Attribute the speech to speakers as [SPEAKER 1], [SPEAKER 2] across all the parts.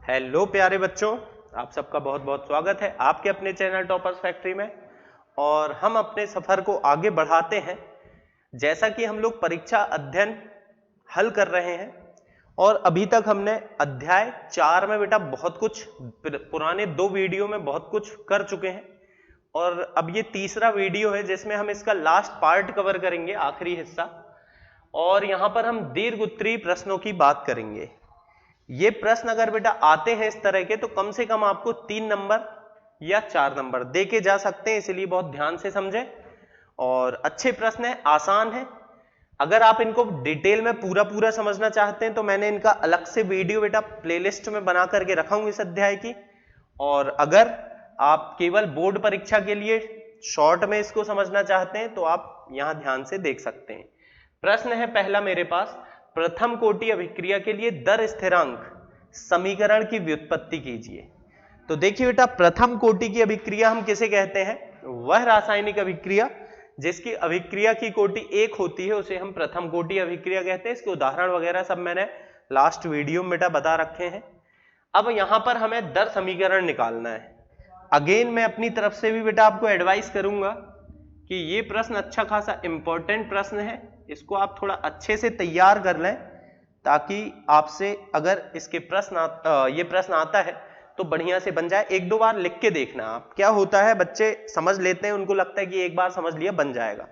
[SPEAKER 1] Hello प्यारे बच्चों, आप सबका बहुत बहुत स्वागत है आपके अपने चैनल टॉपर्स फैक्ट्री में। और हम अपने सफर को आगे बढ़ाते हैं। जैसा कि हम लोग परीक्षा अध्ययन हल कर रहे हैं और अभी तक हमने अध्याय 4 में बेटा बहुत कुछ पुराने 2 वीडियो में बहुत कुछ कर चुके हैं और अब ये तीसरा वीडियो है जिसमें हम इसका लास्ट पार्ट कवर करेंगे, आखिरी हिस्सा। और यहां पर हम दीर्घ उत्तरीय प्रश्नों की बात करेंगे। ये प्रश्न अगर बेटा आते हैं इस तरह के तो कम से कम आपको 3 नंबर या 4 नंबर देके जा सकते हैं, इसलिए बहुत ध्यान से समझें। और अच्छे प्रश्न है, आसान है। अगर आप इनको डिटेल में पूरा पूरा समझना चाहते हैं तो मैंने इनका अलग से वीडियो बेटा प्लेलिस्ट में बना करके रखा हूं इस अध्याय की। और अगर आप केवल बोर्ड परीक्षा के लिए शॉर्ट में इसको समझना चाहते हैं तो आप यहां ध्यान से देख सकते हैं। प्रश्न है पहला मेरे पास, प्रथम कोटि अभिक्रिया के लिए दर स्थिरांक समीकरण की व्युत्पत्ति कीजिए। तो देखिए बेटा, प्रथम कोटि की अभिक्रिया हम किसे कहते हैं? वह रासायनिक अभिक्रिया जिसकी अभिक्रिया की कोटि 1 होती है उसे हम प्रथम कोटि अभिक्रिया कहते हैं। इसके उदाहरण वगैरह सब मैंने लास्ट वीडियो में बेटा बता रखे हैं। अब यहां पर हमें दर समीकरण निकालना है। अगेन मैं अपनी तरफ से भी बेटा आपको एडवाइस करूंगा कि ये प्रश्न अच्छा खासा इंपॉर्टेंट प्रश्न है, इसको आप थोड़ा अच्छे से तैयार कर लें ताकि आपसे अगर इसके ये प्रश्न आता है तो बढ़िया से बन जाए। 1-2 बार लिख के देखना। आप क्या होता है, बच्चे समझ लेते हैं, उनको लगता है कि एक बार समझ लिया बन जाएगा,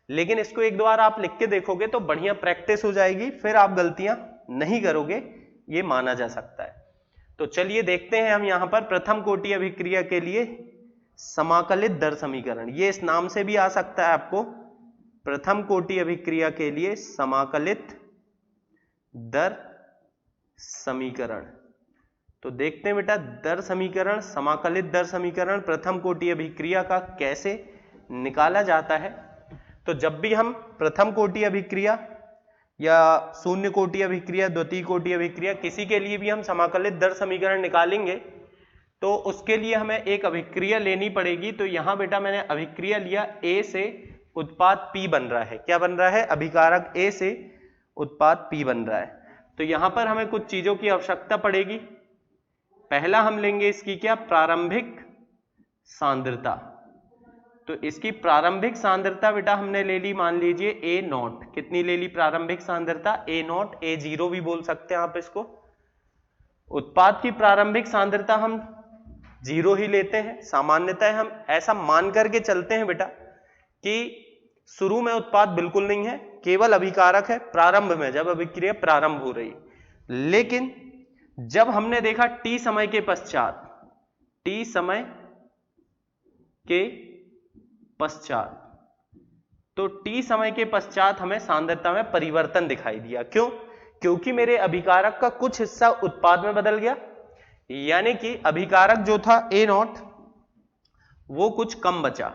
[SPEAKER 1] लेकिन इसको 1-2 बार आप लिख के देखोगे तो बढ़िया प्रैक्टिस हो जाएगी, फिर आप गलतियां नहीं करोगे, ये माना जा सकता है। तो चलिए देखते हैं हम यहां पर प्रथम कोटि अभिक्रिया के लिए समाकलित दर समीकरण। ये इस नाम से भी आ सकता है आपको, प्रथम कोटि अभिक्रिया के लिए समाकलित दर समीकरण। तो देखते हैं बेटा दर समीकरण, समाकलित दर समीकरण प्रथम कोटि अभिक्रिया का कैसे निकाला जाता है। तो जब भी हम प्रथम कोटि अभिक्रिया या शून्य कोटि अभिक्रिया, द्वितीय कोटि अभिक्रिया, किसी के लिए भी हम समाकलित दर समीकरण निकालेंगे तो उसके लिए हमें एक अभिक्रिया लेनी पड़ेगी। तो यहां बेटा मैंने अभिक्रिया लिया, A से उत्पाद P बन रहा है। क्या बन रहा है? अभिकारक A से उत्पाद P बन रहा है। तो यहां पर हमें कुछ चीजों की आवश्यकता पड़ेगी। पहला हम लेंगे इसकी क्या? प्रारंभिक सांद्रता। तो इसकी प्रारंभिक सांद्रता बेटा हमने ले ली, मान लीजिए A0। कितनी ले ली प्रारंभिक सांद्रता? A0, A0 भी बोल सकते हैं आप इसको। उत्पाद की प्रारंभिक सांद्रता हम 0 ही लेते हैं। सामान्यतः हम ऐसा मान करके चलते हैं बेटा कि शुरू में उत्पाद बिल्कुल नहीं है, केवल अभिकारक है प्रारंभ में, जब अभिक्रिया प्रारंभ हो रही। लेकिन जब हमने देखा T समय के पश्चात, T समय के पश्चात, तो T समय के पश्चात हमें सांद्रता में परिवर्तन दिखाई दिया। क्यों? क्योंकि मेरे अभिकारक का कुछ हिस्सा उत्पाद में बदल गया, यानी कि अभिकारक जो था A0 वो कुछ कम बचा,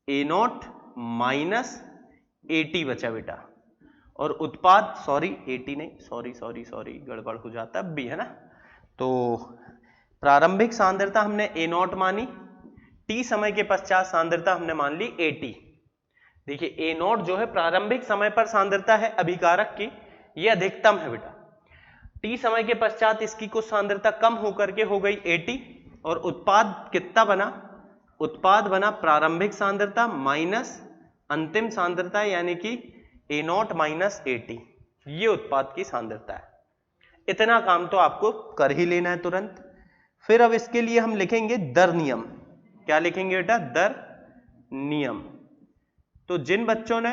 [SPEAKER 1] A0 माइनस AT बचा बेटा। और उत्पाद, सॉरी AT नहीं, सॉरी गड़बड़ हो जाता अब भी, है ना। तो प्रारंभिक सांद्रता हमने A0 मानी, T समय के पश्चात सांद्रता हमने मान ली AT। देखिए A0 जो है प्रारंभिक समय पर सांद्रता है अभिकारक की, ये अधिकतम है बेटा। T समय के पश्चात इसकी कुछ सांद्रता कम होकर के हो गई AT, और उत्पाद कितना बना? उत्पाद बना प्रारंभिक सांद्रता माइनस अंतिम सांद्रता, यानी कि A0 माइनस AT, ये उत्पाद की सांद्रता है। इतना काम तो आपको कर ही लेना है तुरंत। फिर अब इसके लिए हम लिखेंगे दर नियम। क्या लिखेंगे बेटा? दर नियम। तो जिन बच्चों ने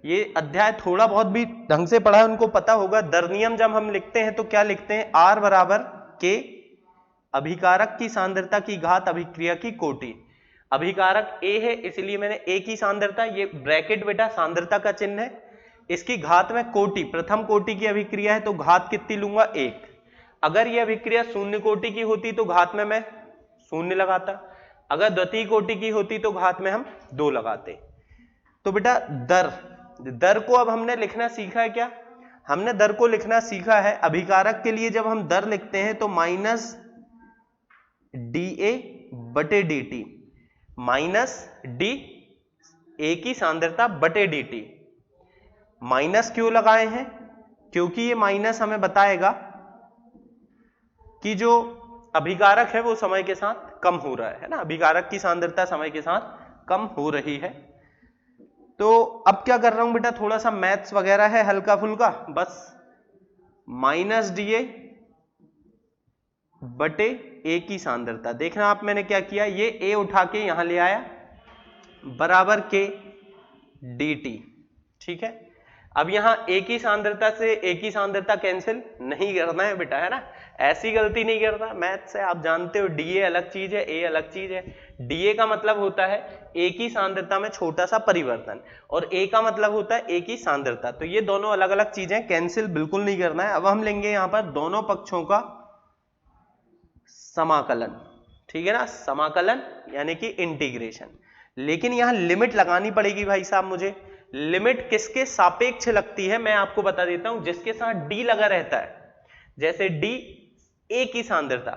[SPEAKER 1] ये अध्याय थोड़ा बहुत भी ढंग से पढ़ा है उनको पता होगा, दर नियम जब हम लिखते हैं तो क्या लिखते हैं? R बराबर K, अभिकारक की सांद्रता की घात अभिक्रिया की कोटि। अभिकारक A है इसलिए मैंने A की सांद्रता, ये ब्रैकेट बेटा सांद्रता का चिन्ह है, इसकी घात में कोटि, प्रथम कोटि की अभिक्रिया है तो घात कितनी लूंगा? 1। अगर यह अभिक्रिया शून्य कोटि की होती तो घात में मैं 0 लगाता, अगर द्वितीय कोटि की होती तो घात में हम 2 लगाते। तो बेटा दर को अब हमने लिखना सीखा है। क्या हमने दर को लिखना सीखा है? अभिकारक के लिए जब हम दर लिखते हैं तो माइनस DA बटे DT, माइनस D A की सांद्रता बटे DT। माइनस क्यों लगाए हैं? क्योंकि ये माइनस हमें बताएगा कि जो अभिकारक है वो समय के साथ कम हो रहा है ना, अभिकारक की सांद्रता समय के साथ कम हो रही है। तो अब क्या कर रहा हूं बेटा, थोड़ा सा मैथ्स वगैरह है हल्का फुल्का, बस माइनस डीए बटे ए की सांद्रता। देखना आप मैंने क्या किया, ये ए उठा के यहां ले आया बराबर के dt, ठीक है। अब यहां ए की सांद्रता से ए की सांद्रता कैंसिल नहीं करना है बेटा, है ना, ऐसी गलती नहीं करना मैथ से, आप जानते हो डीए अलग चीज है, ए अलग चीज है। डीए का मतलब होता है ए की सांद्रता में छोटा सा परिवर्तन, और ए का मतलब होता है ए की सांद्रता, तो ये दोनों अलग अलग चीजें, कैंसिल बिल्कुल नहीं करना है। अब हम लेंगे यहां पर दोनों पक्षों का समाकलन, ठीक है ना, समाकलन यानी कि इंटीग्रेशन। लेकिन यहां लिमिट लगानी पड़ेगी भाई साहब मुझे। लिमिट किसके सापेक्ष लगती है मैं आपको बता देता हूं, जिसके साथ डी लगा रहता है, जैसे डी ए की सांद्रता,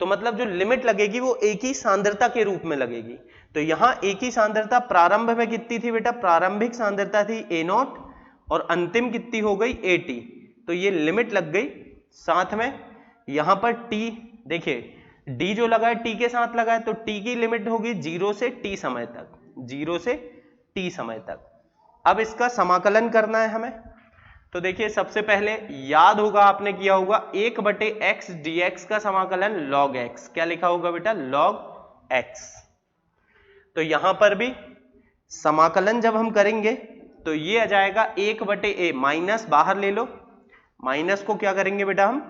[SPEAKER 1] तो मतलब जो लिमिट लगेगी वो ए की सांद्रता के रूप में लगेगी। तो यहां ए की सांद्रता प्रारंभ में कितनी थी बेटा, प्रारंभिक सांद्रता थी ए नॉट, और अंतिम कितनी हो गई ए टी, तो ये लिमिट लग गई। साथ में यहां पर टी, देखिए डी जो लगा है टी के साथ लगा है, तो टी की लिमिट होगी 0 से टी समय तक, 0 से टी समय तक। अब इसका समाकलन करना है हमें, तो देखिए सबसे पहले याद होगा आपने किया होगा 1 बटे एक्स dx का समाकलन log x, क्या लिखा होगा बेटा, log x। तो यहां पर भी समाकलन जब हम करेंगे तो ये आ जाएगा 1 बटे ए, माइनस बाहर ले लो, माइनस को क्या करेंगे बेटा हम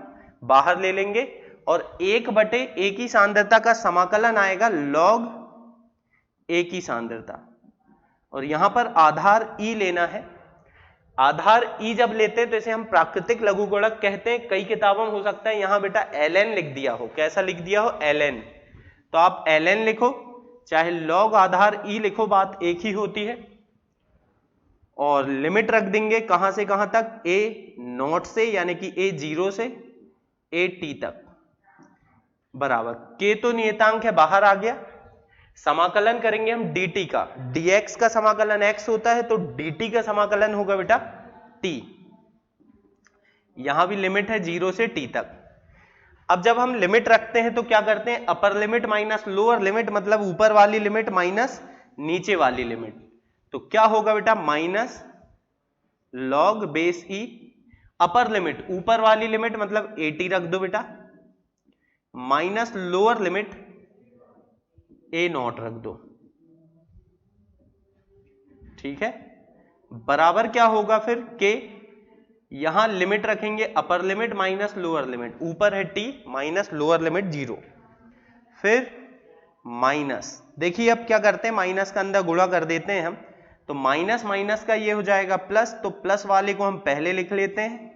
[SPEAKER 1] बाहर ले लेंगे, और 1 बटे ए की सांद्रता का समाकलन आएगा log ए की सांद्रता, और यहां पर आधार ई लेना है। आधार ई जब लेते हैं तो इसे हम प्राकृतिक लघुगुणक कहते हैं, कई किताबों में हो सकता है यहां बेटा ln लिख दिया हो, कैसा लिख दिया हो, ln, तो आप ln लिखो चाहे log आधार ई लिखो, बात एक ही होती है। और लिमिट रख देंगे कहां से कहां तक, ए नॉट से यानी कि ए 0 से ए टी तक, बराबर के तो नियतांक है बाहर आ गया। समाकलन करेंगे हम dt का, dx का समाकलन x होता है, तो dt का समाकलन होगा बेटा t, यहां भी लिमिट है 0 से t तक। अब जब हम लिमिट रखते हैं तो क्या करते हैं, upper limit minus lower limit, मतलब ऊपर वाली लिमिट माइनस नीचे वाली लिमिट, तो क्या होगा बेटा minus log base e, upper limit ऊपर वाली लिमिट मतलब 80 रख दो बेटा, minus lower limit A not रख दो, ठीक है, बराबर क्या होगा फिर के, यहां लिमिट रखेंगे upper limit minus lower limit, ऊपर है टी माइनस लोअर लिमिट 0, फिर माइनस, देखिए अब क्या करते हैं माइनस का अंदर गुणा कर देते हैं हम, तो माइनस माइनस का ये हो जाएगा प्लस, तो प्लस वाले को हम पहले लिख लेते हैं,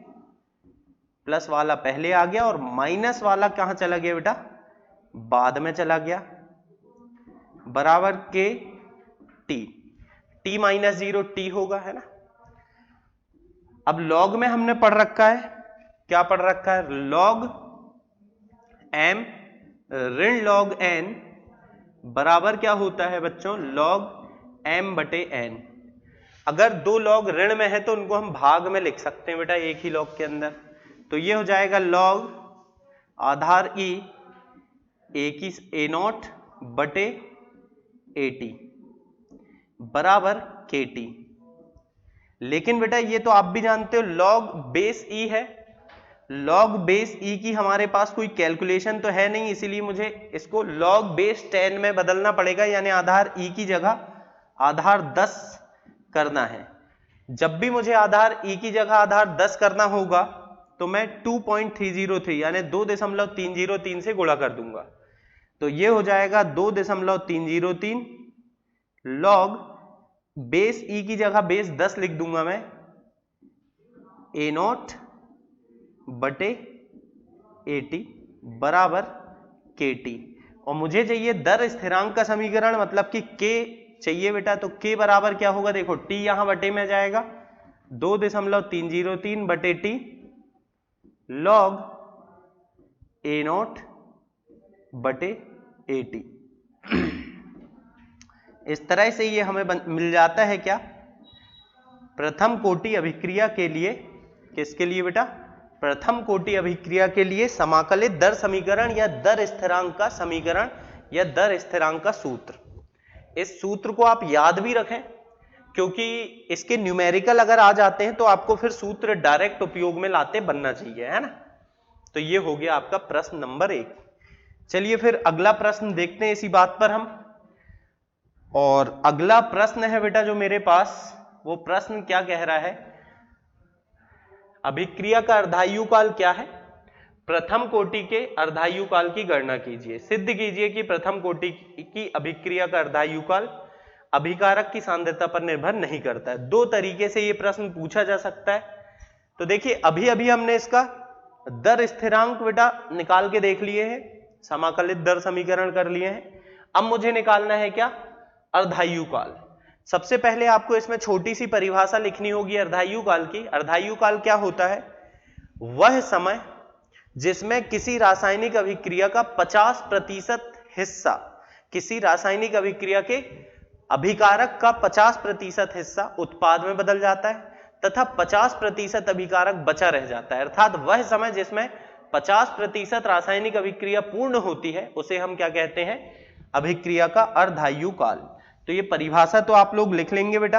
[SPEAKER 1] प्लस वाला पहले आ गया, और माइनस वाला कहां चला गया बेटा, बाद में चला गया, बराबर के टी, टी माइनस 0 टी होगा, है ना। अब लॉग में हमने पढ़ रखा है, क्या पढ़ रखा है, लॉग m ऋण log n बराबर क्या होता है बच्चों, log m बटे n। अगर दो लॉग ऋण में है तो उनको हम भाग में लिख सकते हैं बेटा एक ही लॉग के अंदर, तो ये हो जाएगा log आधार e ए की ए नॉट बटे ए टी बराबर के टी। लेकिन बेटा ये तो आप भी जानते हो log बेस e है, log बेस e की हमारे पास कोई कैलकुलेशन तो है नहीं, इसीलिए मुझे इसको log बेस 10 में बदलना पड़ेगा, यानी आधार e की जगह आधार 10 करना है। जब भी मुझे आधार e की जगह आधार 10 करना होगा तो मैं 2.303 यानी 2.303 से गुणा कर दूंगा, तो ये हो जाएगा 2.303 log बेस e की जगह बेस 10 लिख दूंगा मैं, ए नॉट बटे ए टी बराबर के टी। और मुझे चाहिए दर स्थिरांक का समीकरण, मतलब कि के चाहिए बेटा, तो के बराबर क्या होगा, देखो टी यहां बटे में जाएगा 2.303 बटे टी log ए नॉट बटे ए टी। इस तरह से ये हमें मिल जाता है क्या, प्रथम कोटि अभिक्रिया के लिए, किसके लिए बेटा, प्रथम कोटि अभिक्रिया के लिए समाकलित दर समीकरण या दर स्थिरांक का समीकरण या दर स्थिरांक का सूत्र। इस सूत्र को आप याद भी रखें, क्योंकि इसके न्यूमेरिकल अगर आ जाते हैं तो आपको फिर सूत्र डायरेक्ट उपयोग में लाते बनना चाहिए, है ना। तो ये हो गया आपका प्रश्न नंबर 1। चलिए फिर अगला प्रश्न देखते हैं इसी बात पर हम। और अगला प्रश्न है बेटा जो मेरे पास, वो प्रश्न क्या कह रहा है, अभिक्रिया का अर्धायु काल क्या है, प्रथम कोटि के अर्धायु काल की गणना कीजिए। सिद्ध कीजिए कि प्रथम कोटि की अभिक्रिया का अर्धायु काल अभिकारक की सांद्रता पर निर्भर नहीं करता है। दो तरीके से यह प्रश्न पूछा जा सकता है। तो देखिए अभी अभी हमने इसका दर स्थिरांक बेटा निकाल के देख लिए हैं, समाकलित दर समीकरण कर लिए हैं। अब मुझे निकालना है क्या, अर्धायु काल। सबसे पहले आपको इसमें छोटी सी परिभाषा लिखनी होगी अर्धायु काल की। अर्धायु काल क्या होता है, वह समय जिसमें किसी रासायनिक अभिक्रिया का 50% हिस्सा, किसी रासायनिक अभिक्रिया के अभिकारक का 50% हिस्सा उत्पाद में बदल जाता है तथा 50% अभिकारक बचा रह जाता है। अर्थात वह समय जिसमें 50% रासायनिक अभिक्रिया पूर्ण होती है उसे हम क्या कहते हैं, अभिक्रिया का अर्धायु काल। तो ये परिभाषा तो आप लोग लिख लेंगे बेटा,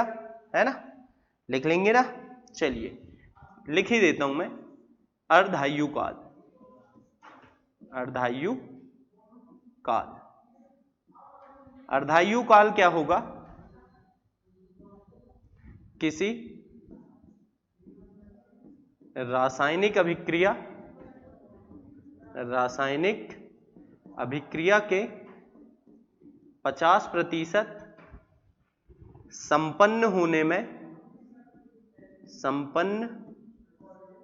[SPEAKER 1] है ना, लिख लेंगे ना। चलिए लिख ही देता हूं मैं, अर्धायु काल। अर्धायु काल, अर्धायु काल क्या होगा, किसी रासायनिक अभिक्रिया के 50% संपन्न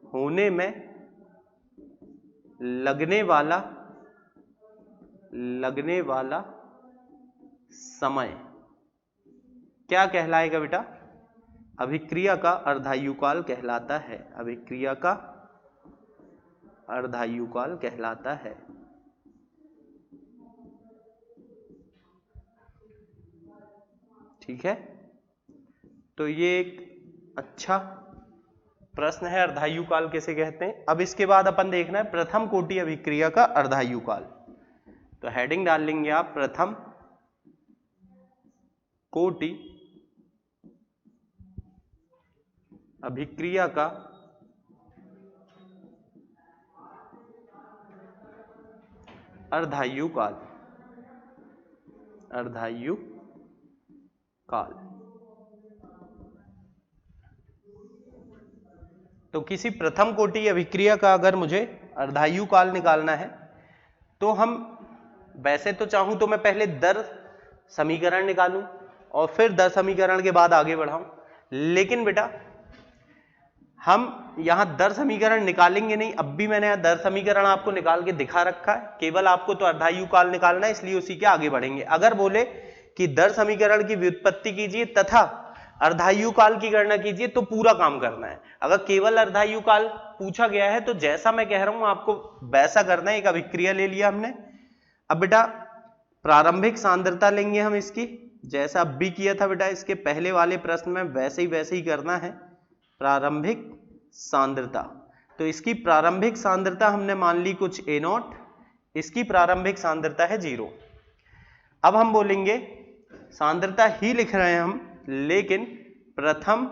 [SPEAKER 1] होने में लगने वाला समय क्या कहलाएगा बेटा, अभिक्रिया का अर्धायु काल कहलाता है। अभिक्रिया का अर्धायु काल कहलाता है। ठीक है, तो ये एक अच्छा प्रश्न है, अर्धायु काल किसे कहते हैं। अब इसके बाद अपन देखना है प्रथम कोटि अभिक्रिया का अर्धायु काल। तो हेडिंग डाल लेंगे आप, प्रथम कोटि अभिक्रिया का अर्धायु काल। अर्धायु काल, तो किसी प्रथम कोटि अभिक्रिया का अगर मुझे अर्धायु काल निकालना है तो हम, वैसे तो चाहूं तो मैं पहले दर समीकरण निकालूं और फिर दर समीकरण के बाद आगे बढ़ाऊं, लेकिन बेटा हम यहां दर समीकरण निकालेंगे नहीं। अब भी मैंने दर समीकरण आपको निकाल के दिखा रखा है, केवल आपको तो अर्धायु काल निकालना है, इसलिए उसी के आगे बढ़ेंगे। अगर बोले कि दर समीकरण की व्युत्पत्ति कीजिए तथा अर्धायु काल की गणना कीजिए तो पूरा काम करना है। अगर केवल अर्धायु काल पूछा गया है तो जैसा मैं कह रहा हूं आपको वैसा करना है। एक अभिक्रिया ले लिया हमने, अब बेटा प्रारंभिक सांद्रता लेंगे हम इसकी, जैसा अब भी किया था बेटा इसके पहले वाले प्रश्न में, वैसे ही करना है। प्रारंभिक सांद्रता, तो इसकी प्रारंभिक सांद्रता हमने मान ली कुछ A0, इसकी प्रारंभिक सांद्रता है 0। अब हम बोलेंगे सांद्रता ही लिख रहे हैं हम, लेकिन प्रथम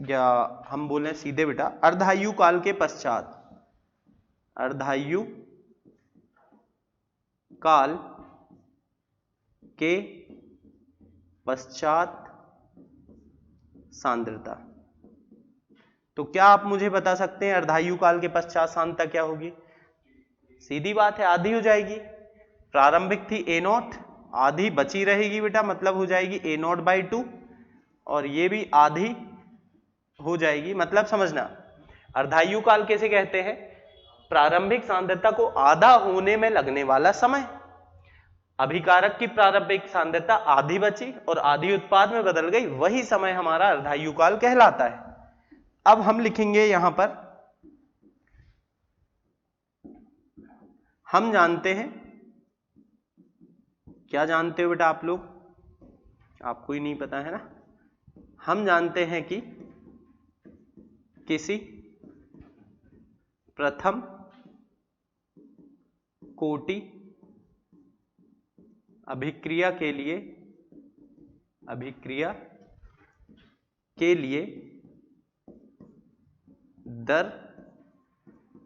[SPEAKER 1] या हम बोले सीधे बेटा अर्धायु काल के पश्चात, अर्धायु काल के पश्चात सांद्रता। तो क्या आप मुझे बता सकते हैं अर्धायु काल के पश्चात सांद्रता क्या होगी? सीधी बात है, आधी हो जाएगी। प्रारंभिक थी A0, आधी बची रहेगी बेटा, मतलब हो जाएगी A0/2, और ये भी आधी हो जाएगी। मतलब समझना, अर्धायु काल कैसे कहते हैं? प्रारंभिक सांद्रता को आधा होने में लगने वाला समय। अभिकारक की प्रारंभिक सांद्रता आधी बची और आधी उत्पाद में बदल गई, वही समय हमारा अर्धायु काल कहलाता है। अब हम लिखेंगे यहां पर, हम जानते हैं, क्या जानते हो बेटा आप लोग? आपको ही नहीं पता है ना। हम जानते हैं कि किसी प्रथम कोटि अभिक्रिया के लिए दर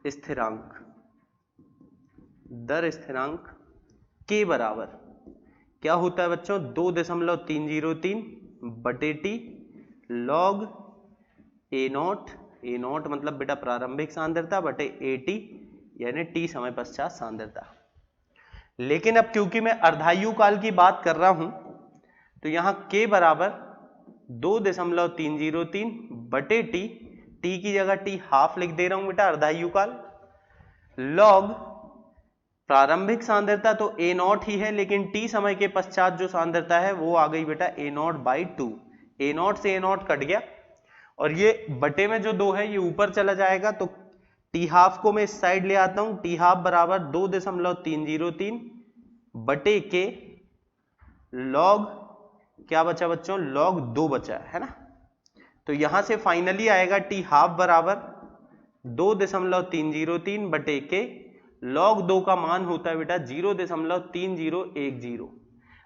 [SPEAKER 1] स्थिरांक के बराबर क्या होता है बच्चों, 2.303 बटे टी लॉग ए नॉट मतलब बेटा प्रारंभिक सांद्रता बटे ए टी यानी टी समय पश्चात सांद्रता। लेकिन अब क्योंकि मैं अर्धायु काल की बात कर रहा हूं तो यहां के बराबर 2.303 बटे टी, टी की जगह टी हाफ लिख दे रहा हूं बेटा अर्धायु काल, लॉग प्रारंभिक सांद्रता तो ए नॉट ही है लेकिन टी समय के पश्चात जो सांद्रता है वो आ गई बेटा ए नॉट बाई 2, ए नॉट से ए नॉट कट गया और ये बटे में जो 2 है ये ऊपर चला जाएगा तो टी हाफ को मैं इस साइड ले आता हूं, टी हाफ बराबर 2.303 बटे के लॉग क्या बचा बच्चों, लॉग 2 बचा है ना। तो यहां से फाइनली आएगा टी हाफ बराबर 2.303 बटे के लॉग 2 का मान होता है बेटा 0.3010।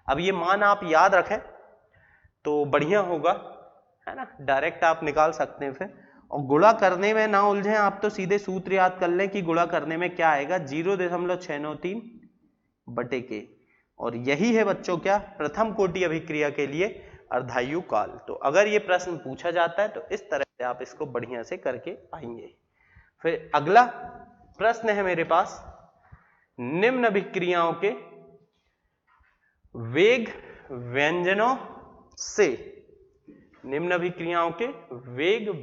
[SPEAKER 1] अब ये मान आप याद रखें तो बढ़िया होगा है ना, डायरेक्ट आप निकाल सकते हैं फिर। और गुणा करने में ना उलझें आप, तो सीधे सूत्र याद कर लें कि गुणा करने में क्या आएगा 0.693 बटे के, और यही है बच्चों क्या, प्रथम कोटि अभिक्रिया के लिए अर्धायु काल। तो अगर ये प्रश्न पूछा जाता है तो इस तरह से आप इसको बढ़िया से करके आएंगे। फिर अगला प्रश्न है मेरे पास, निम्न अभिक्रियाओं के वेग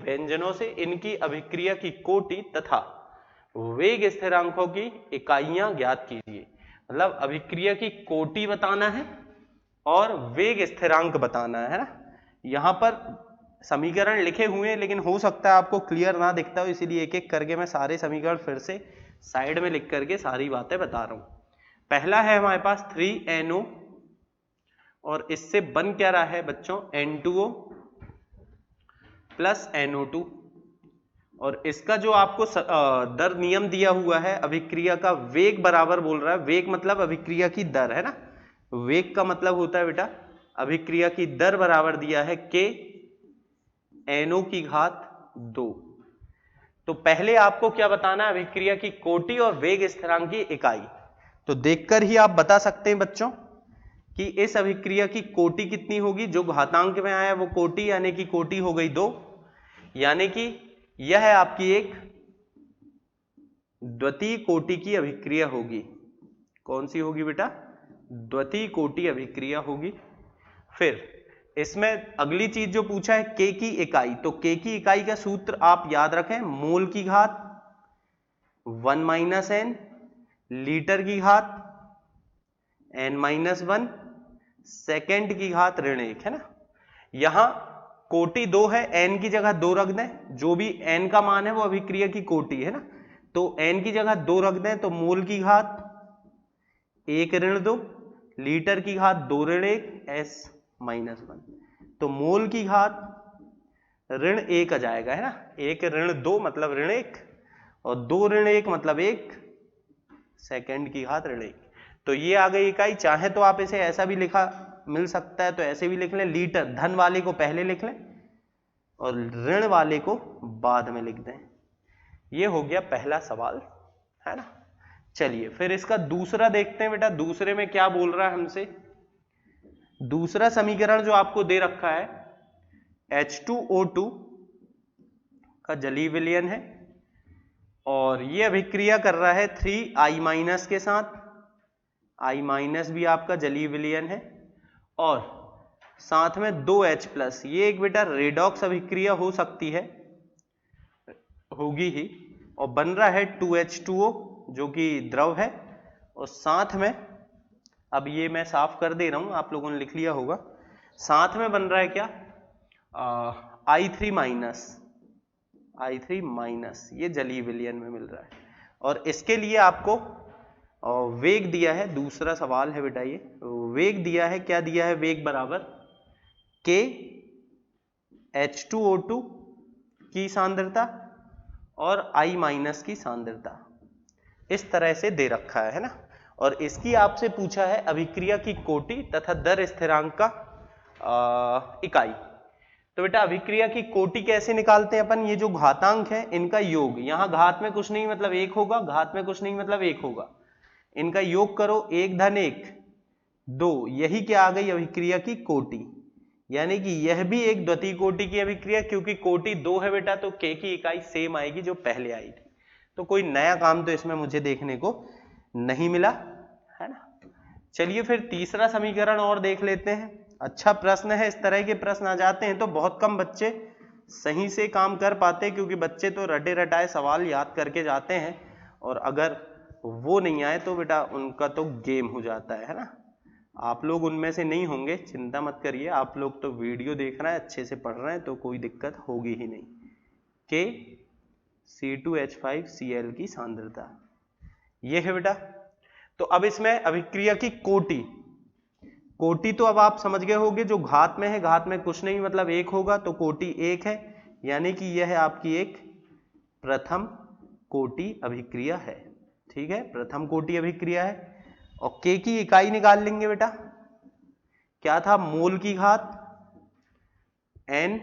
[SPEAKER 1] व्यंजनों से इनकी अभिक्रिया की कोटि तथा वेग स्थिरांकों की इकाइयां ज्ञात कीजिए। मतलब अभिक्रिया की कोटि बताना है और वेग स्थिरांक बताना है ना। यहां पर समीकरण लिखे हुए हैं लेकिन हो सकता है आपको क्लियर ना दिखता हो, इसीलिए एक एक करके मैं सारे समीकरण फिर से साइड में लिख करके सारी बातें बता रहा हूं। पहला है हमारे पास 3NO और इससे बन क्या रहा है बच्चों N2O प्लस NO2, और इसका जो आपको दर नियम दिया हुआ है अभिक्रिया का वेग बराबर बोल रहा है, वेग मतलब अभिक्रिया की दर है ना, वेग का मतलब होता है बेटा अभिक्रिया की दर बराबर दिया है K NO की घात 2। तो पहले आपको क्या बताना है, अभिक्रिया की कोटि और वेग स्थिरांक की इकाई। तो देखकर ही आप बता सकते हैं बच्चों कि इस अभिक्रिया की कोटि कितनी होगी, जो घातांक में आया वो कोटि यानी कि कोटि हो गई 2, यानी कि यह है आपकी एक द्वितीय कोटि की अभिक्रिया होगी। कौन सी होगी बेटा, द्वितीय कोटि अभिक्रिया होगी। फिर इसमें अगली चीज जो पूछा है के की इकाई, तो के की इकाई का सूत्र आप याद रखें, मोल की घात 1 - n, लीटर की घात n-1, सेकेंड की घात ऋण 1 है ना। यहां कोटि 2 है, n की जगह 2 रख दें, जो भी n का मान है वो अभिक्रिया की कोटि है ना, तो n की जगह 2 रख दें तो मोल की घात 1 ऋण 2, लीटर की घात 2 ऋण 1 s-1, तो मोल की घात ऋण 1 आ जाएगा है ना। 1 ऋण 2 मतलब ऋण 1 और 2 ऋण 1 मतलब 1, सेकेंड की घात ऋण 1। तो ये आ गई इकाई। चाहे तो आप इसे ऐसा भी लिखा मिल सकता है तो ऐसे भी लिख लें, लीटर धन वाले को पहले लिख लें और ऋण वाले को बाद में लिख दें। ये हो गया पहला सवाल है ना। चलिए फिर इसका दूसरा देखते हैं बेटा, दूसरे में क्या बोल रहा है हमसे। दूसरा समीकरण जो आपको दे रखा है H2O2 का जलीय विलयन है और ये अभिक्रिया कर रहा है 3I- के साथ, I- भी आपका जलीय विलयन है और साथ में 2H+। ये एक बेटा रेडॉक्स अभिक्रिया हो सकती है, होगी ही, और बन रहा है 2H2O जो कि द्रव है, और साथ में अब ये मैं साफ कर दे रहा हूं, आप लोगों ने लिख लिया होगा, साथ में बन रहा है क्या I3-, ये जलीय विलयन में मिल रहा है। और इसके लिए आपको वेग दिया है, दूसरा सवाल है बेटा ये, वेग दिया है, क्या दिया है, वेग बराबर K H2O2 की सांद्रता और I माइनस की सांद्रता इस तरह से दे रखा है ना। और इसकी आपसे पूछा है अभिक्रिया की कोटि तथा दर स्थिरांक का इकाई। तो बेटा अभिक्रिया की कोटि कैसे निकालते हैं अपन, ये जो घातांक है इनका योग, यहां घात में कुछ नहीं मतलब एक होगा, घात में कुछ नहीं मतलब एक होगा, इनका योग करो 1 धन 1 2, यही क्या आ गई अभिक्रिया की कोटि। यानी कि यह भी एक द्वितीय कोटि की अभिक्रिया, क्योंकि कोटि 2 है बेटा तो K की इकाई सेम आएगी जो पहले आई थी। तो कोई नया काम तो इसमें मुझे देखने को नहीं मिला, है ना। चलिए फिर तीसरा समीकरण और देख लेते हैं। अच्छा प्रश्न है, इस तरह के प्रश्न आ जाते हैं तो बहुत कम बच्चे सही से काम कर पाते, क्योंकि बच्चे तो रटे रटाए सवाल याद करके जाते हैं, और अगर वो नहीं आए तो बेटा उनका तो गेम हो जाता है ना। आप लोग उनमें से नहीं होंगे, चिंता मत करिए, आप लोग तो वीडियो देख रहे हैं, अच्छे से पढ़ रहे हैं, तो कोई दिक्कत होगी ही नहीं। के C2H5Cl की सांद्रता ये है बेटा। तो अब इसमें अभिक्रिया की कोटि, कोटि तो अब आप समझ गए होंगे, जो घात में है, घात में कुछ नहीं मतलब एक होगा, तो कोटि 1 है, यानी कि यह है आपकी एक प्रथम कोटि अभिक्रिया है। ठीक है, प्रथम कोटि अभिक्रिया है। और K की इकाई निकाल लेंगे बेटा, क्या था, मोल की घात N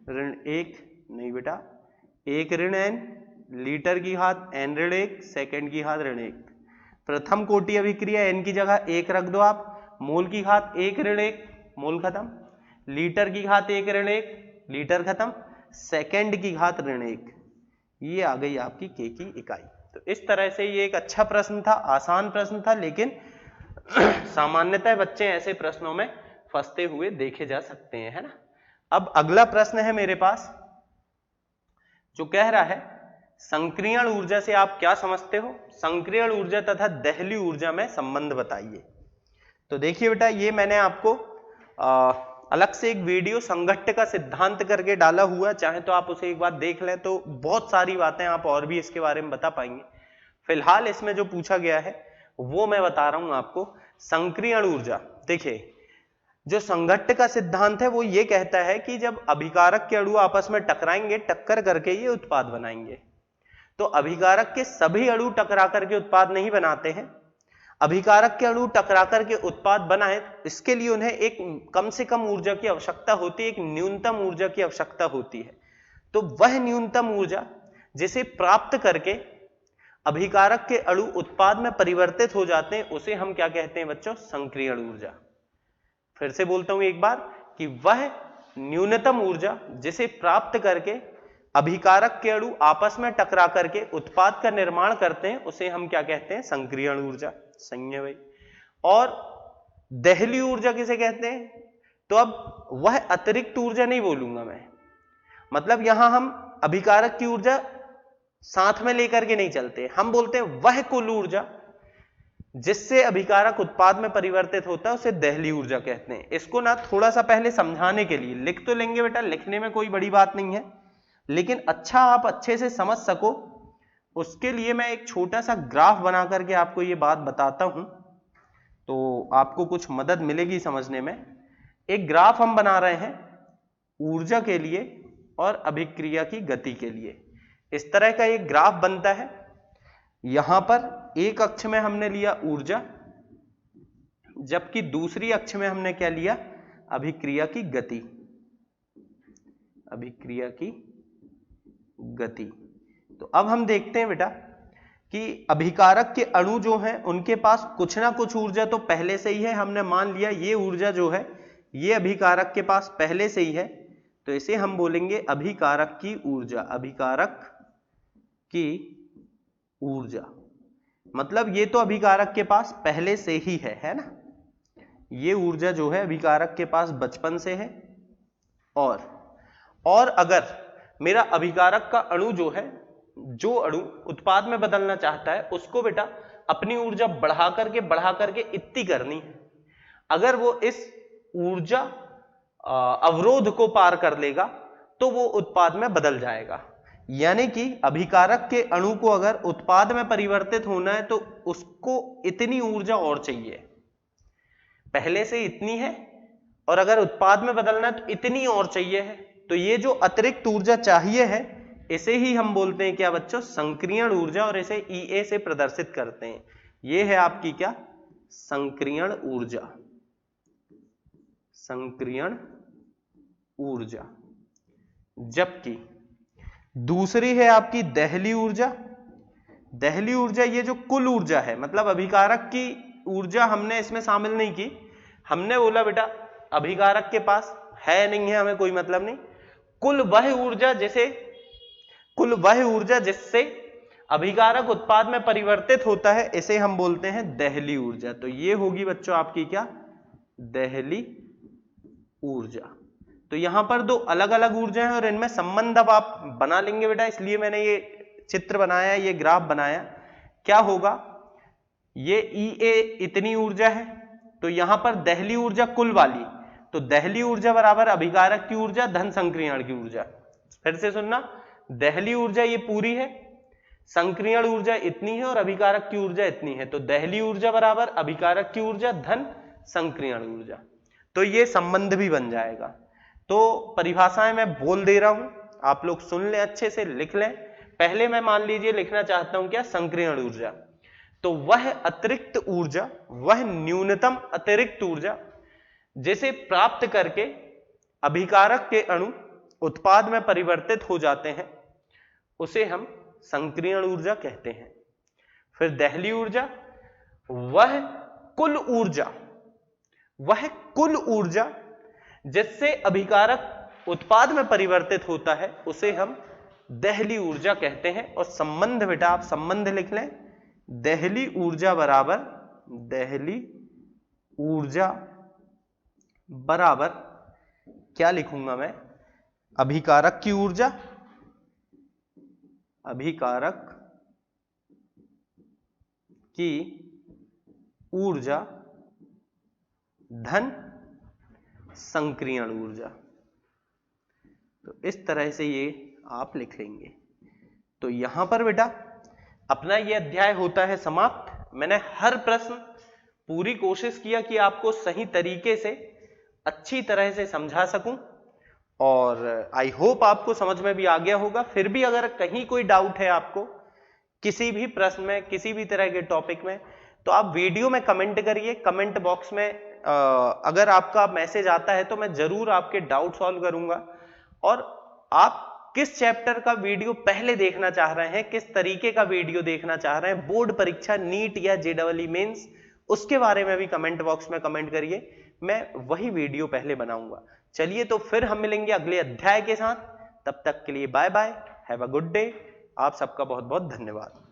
[SPEAKER 1] ऋण 1 नहीं बेटा 1 ऋण N, लीटर की घात N ऋण 1, सेकेंड की घात ऋण 1। प्रथम कोटि अभिक्रिया N की जगह 1 रख दो आप, मोल की घात 1 ऋण 1 मोल खत्म, लीटर की घात 1 ऋण 1 लीटर खत्म, सेकेंड की घात ऋण 1, ये आ गई आपकी K की इकाई। तो इस तरह से ये एक अच्छा प्रश्न था, आसान प्रश्न था, लेकिन सामान्यतः बच्चे ऐसे प्रश्नों में फंसते हुए देखे जा सकते हैं, है ना। अब अगला प्रश्न है मेरे पास जो कह रहा है संक्रियण ऊर्जा से आप क्या समझते हो, संक्रियण ऊर्जा तथा दहली ऊर्जा में संबंध बताइए। तो देखिए बेटा, ये मैंने आपको अलग से एक वीडियो संघट्ट का सिद्धांत करके डाला हुआ है, चाहे तो आप उसे एक बार देख लें, तो बहुत सारी बातें आप और भी इसके बारे में बता पाएंगे। फिलहाल इसमें जो पूछा गया है वो मैं बता रहा हूं आपको। संक्रियण ऊर्जा, देखिए जो संघट्ट का सिद्धांत है वो ये कहता है कि जब अभिकारक के अणु आपस में टकराएंगे, टक्कर करके ये उत्पाद बनाएंगे। तो अभिकारक के सभी अणु टकरा करके उत्पाद नहीं बनाते हैं, अभिकारक के अणु टकरा करके उत्पाद बनाए, इसके लिए उन्हें एक कम से कम ऊर्जा की आवश्यकता होती है, एक न्यूनतम ऊर्जा की आवश्यकता होती है। तो वह न्यूनतम ऊर्जा जिसे प्राप्त करके अभिकारक के अणु उत्पाद में परिवर्तित हो जाते हैं, उसे हम क्या कहते हैं बच्चों, संक्रियण ऊर्जा। फिर से बोलता हूं एक बार कि वह न्यूनतम ऊर्जा जिसे प्राप्त करके अभिकारक के अणु आपस में टकरा करके उत्पाद का निर्माण करते हैं, उसे हम क्या कहते हैं, संक्रियण ऊर्जा। सही है भाई। और दहली ऊर्जा किसे कहते हैं, तो अब वह अतिरिक्त ऊर्जा नहीं बोलूंगा मैं, मतलब यहां हम अभिकारक की ऊर्जा साथ में लेकर के नहीं चलते, हम बोलते हैं वह कुल ऊर्जा जिससे अभिकारक उत्पाद में परिवर्तित होता है उसे दहली ऊर्जा कहते हैं। इसको ना थोड़ा सा पहले समझाने के लिए लिख तो लेंगे बेटा, लिखने में कोई बड़ी बात नहीं है, लेकिन अच्छा आप अच्छे से समझ सको उसके लिए मैं एक छोटा सा ग्राफ बना करके आपको ये बात बताता हूं, तो आपको कुछ मदद मिलेगी समझने में। एक ग्राफ हम बना रहे हैं ऊर्जा के लिए और अभिक्रिया की गति के लिए। इस तरह का एक ग्राफ बनता है, यहां पर एक अक्ष में हमने लिया ऊर्जा, जबकि दूसरी अक्ष में हमने क्या लिया, अभिक्रिया की गति, अभिक्रिया की गति। तो अब हम देखते हैं बेटा कि अभिकारक के अणु जो हैं उनके पास कुछ ना कुछ ऊर्जा तो पहले से ही है, हमने मान लिया ये ऊर्जा जो है ये अभिकारक के पास पहले से ही है, तो इसे हम बोलेंगे अभिकारक की ऊर्जा, अभिकारक की ऊर्जा। मतलब ये तो अभिकारक के पास पहले से ही है ना, ये ऊर्जा जो है अभिकारक के पास बचपन से है। और अगर मेरा अभिकारक का अणु जो है, जो अणु उत्पाद में बदलना चाहता है, उसको बेटा अपनी ऊर्जा बढ़ा करके इतनी करनी है, अगर वो इस ऊर्जा अवरोध को पार कर लेगा तो वो उत्पाद में बदल जाएगा। यानी कि अभिकारक के अणु को अगर उत्पाद में परिवर्तित होना है तो उसको इतनी ऊर्जा और चाहिए, पहले से इतनी है, और अगर उत्पाद में बदलना है तो इतनी और चाहिए है। तो ये जो अतिरिक्त ऊर्जा चाहिए है इसे ही हम बोलते हैं क्या बच्चों, संक्रियण ऊर्जा, और इसे EA से प्रदर्शित करते हैं। ये है आपकी क्या, संक्रियण ऊर्जा, संक्रियण ऊर्जा। जबकि दूसरी है आपकी दहली ऊर्जा। दहली ऊर्जा ये जो कुल ऊर्जा है, मतलब अभिकारक की ऊर्जा हमने इसमें शामिल नहीं की। हमने बोला बेटा अभिकारक के पास है नहीं है, हमें कोई मतलब नहीं। कुल वह ऊर्जा जिससे अभिकारक उत्पाद में परिवर्तित होता है, इसे हम बोलते हैं दहली ऊर्जा। तो ये होगी बच्चों आपकी क्या, दहली ऊर्जा। तो यहां पर दो अलग अलग ऊर्जा है और इनमें संबंध अब आप बना लेंगे बेटा, इसलिए मैंने ये चित्र बनाया, ये ग्राफ बनाया। क्या होगा, ये EA इतनी ऊर्जा है, तो यहां पर दहली ऊर्जा कुल वाली, तो दहली ऊर्जा बराबर अभिकारक की ऊर्जा धन संक्रियण की ऊर्जा। फिर से सुनना, दहली ऊर्जा ये पूरी है, संक्रियण ऊर्जा इतनी है और अभिकारक की ऊर्जा इतनी है, तो दहली ऊर्जा बराबर अभिकारक की ऊर्जा धन संक्रियण ऊर्जा। तो ये संबंध भी बन जाएगा। तो परिभाषाएं मैं बोल दे रहा हूं, आप लोग सुन लें, अच्छे से लिख लें। पहले मैं मान लीजिए लिखना चाहता हूं क्या, संक्रियण ऊर्जा। तो वह अतिरिक्त ऊर्जा, वह न्यूनतम अतिरिक्त ऊर्जा जिसे प्राप्त करके अभिकारक के अणु उत्पाद में परिवर्तित हो जाते हैं, उसे हम संक्रियण ऊर्जा कहते हैं। फिर दहली ऊर्जा, वह कुल ऊर्जा जिससे अभिकारक उत्पाद में परिवर्तित होता है, उसे हम दहली ऊर्जा कहते हैं। और संबंध बेटा आप संबंध लिख लें, दहली ऊर्जा बराबर क्या लिखूंगा मैं, अभिकारक की ऊर्जा, अभिकारक की ऊर्जा धन संक्रियण ऊर्जा। तो इस तरह से ये आप लिख लेंगे। तो यहां पर बेटा अपना ये अध्याय होता है समाप्त। मैंने हर प्रश्न पूरी कोशिश किया कि आपको सही तरीके से अच्छी तरह से समझा सकूं, और आई होप आपको समझ में भी आ गया होगा। फिर भी अगर कहीं कोई डाउट है आपको किसी भी प्रश्न में, किसी भी तरह के टॉपिक में, तो आप वीडियो में कमेंट करिए। कमेंट बॉक्स में अगर आपका मैसेज आता है तो मैं जरूर आपके डाउट सॉल्व करूंगा। और आप किस चैप्टर का वीडियो पहले देखना चाह रहे हैं, किस तरीके का वीडियो देखना चाह रहे हैं, बोर्ड परीक्षा, नीट या JEE मेंस, उसके बारे में भी कमेंट बॉक्स में कमेंट करिए, मैं वही वीडियो पहले बनाऊंगा। चलिए तो फिर हम मिलेंगे अगले अध्याय के साथ। तब तक के लिए bye bye, have a good day. आप सबका बहुत बहुत धन्यवाद।